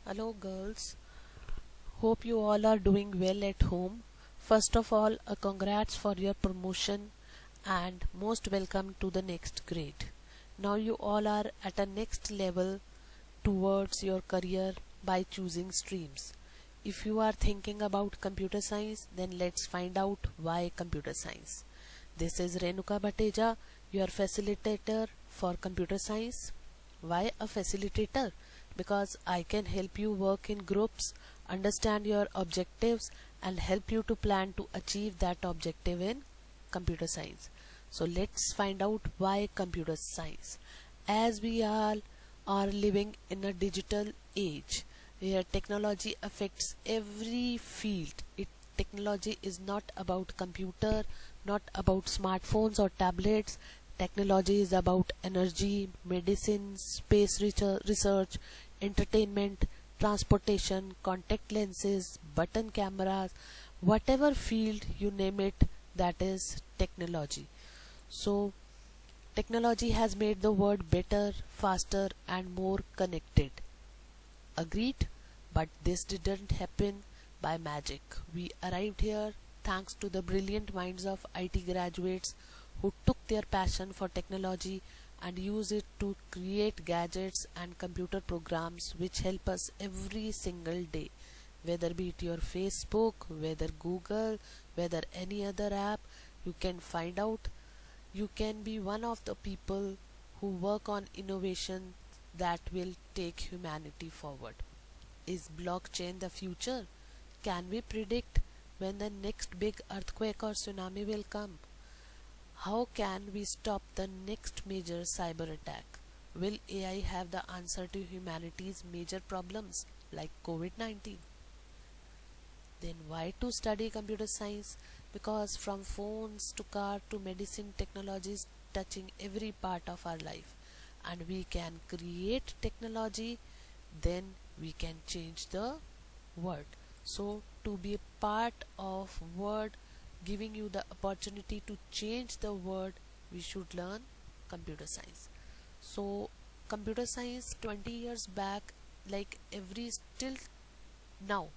Hello, girls. Hope you all are doing well at home. First of all, a congrats for your promotion and most welcome to the next grade. Now you all are at a next level towards your career by choosing streams. If you are thinking about computer science, then let's find out why computer science. This is Renuka Bhateja, your facilitator for computer science. Why a facilitator? Because I can help you work in groups, understand your objectives, and help you to plan to achieve that objective in computer science. So let's find out why computer science. As we all are living in a digital age where technology affects every field. Technology is not about computer, not about smartphones or tablets. Technology is about energy, medicine, space research, entertainment, transportation, contact lenses, button cameras, whatever field you name it, that is technology. So technology has made the world better, faster and more connected. Agreed? But this didn't happen by magic. We arrived here thanks to the brilliant minds of IT graduates who took their passion for technology and used it to create gadgets and computer programs which help us every single day. Whether be it your Facebook, whether Google, whether any other app, you can find out. You can be one of the people who work on innovation that will take humanity forward. Is blockchain the future? Can we predict when the next big earthquake or tsunami will come? How can we stop the next major cyber attack? Will AI have the answer to humanity's major problems like COVID-19? Then why to study computer science? Because from phones to car to medicine, technology is touching every part of our life, and we can create technology, then we can change the world. So to be a part of world giving you the opportunity to change the world, we should learn computer science. So computer science 20 years back, like every still now,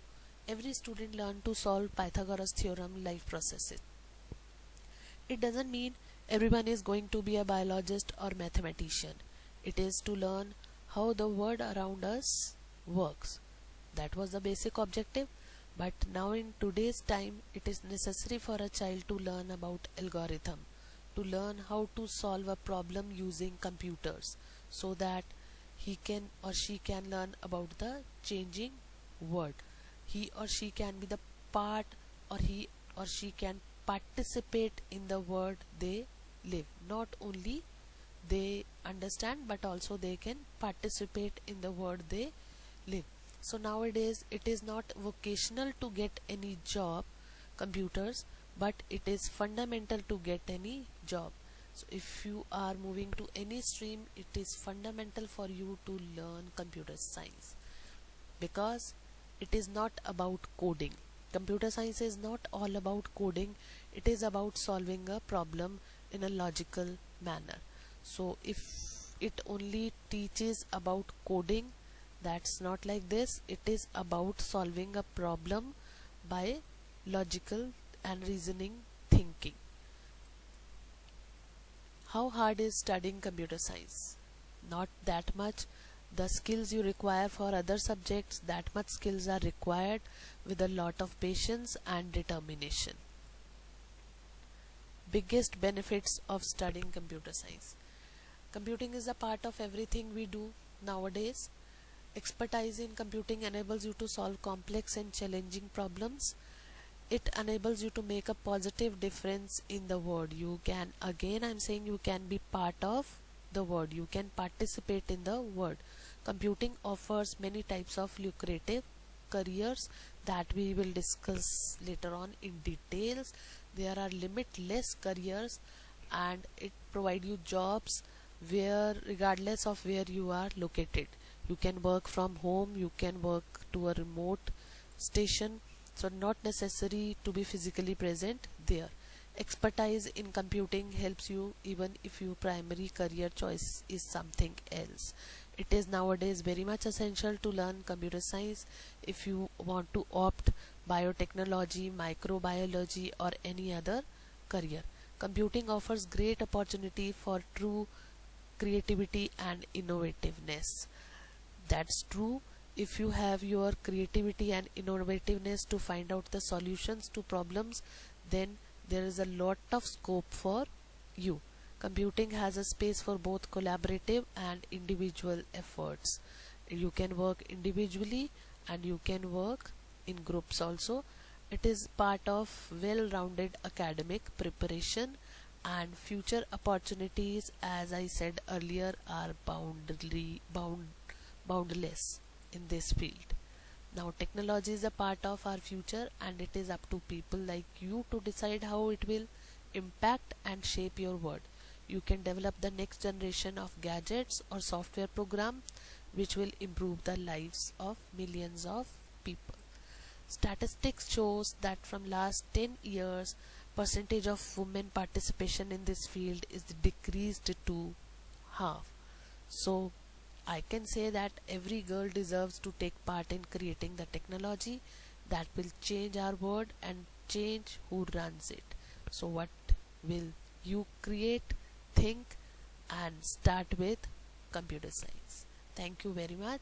every student learn to solve Pythagoras theorem life processes. It doesn't mean everyone is going to be a biologist or mathematician. It is to learn how the world around us works. That was the basic objective. But now in today's time, it is necessary for a child to learn about algorithm, to learn how to solve a problem using computers, so that he can or she can learn about the changing world. He or she can be the part, or he or she can participate in the world they live. Not only they understand, but also they can participate in the world they live. So nowadays it is not vocational to get any job, computers, but it is fundamental to get any job. So if you are moving to any stream, it is fundamental for you to learn computer science, because it is not about coding. Computer science is not all about coding, it is about solving a problem in a logical manner. So if it only teaches about coding, that's not like this. It is about solving a problem by logical and reasoning thinking. How hard is studying computer science? Not that much. The skills you require for other subjects, that much skills are required, with a lot of patience and determination. Biggest benefits of studying computer science. Computing is a part of everything we do nowadays. Expertise in computing enables you to solve complex and challenging problems. It enables you to make a positive difference in the world. You can, again I'm saying, you can be part of the world. You can participate in the world. Computing offers many types of lucrative careers that we will discuss later on in details. There are limitless careers, and it provides you jobs where, regardless of where you are located. You can work from home, you can work to a remote station, so not necessary to be physically present there. Expertise in computing helps you even if your primary career choice is something else. It is nowadays very much essential to learn computer science if you want to opt biotechnology, microbiology, or any other career. Computing offers great opportunity for true creativity and innovativeness. That's true. If you have your creativity and innovativeness to find out the solutions to problems, then there is a lot of scope for you. Computing has a space for both collaborative and individual efforts. You can work individually and you can work in groups also. It is part of well-rounded academic preparation, and future opportunities, as I said earlier, are boundless in this field. Now technology is a part of our future, and it is up to people like you to decide how it will impact and shape your world. You can develop the next generation of gadgets or software program which will improve the lives of millions of people. Statistics shows that from last 10 years percentage of women participation in this field is decreased to half. So I can say that every girl deserves to take part in creating the technology that will change our world and change who runs it. So what will you create, think, and start with computer science? Thank you very much.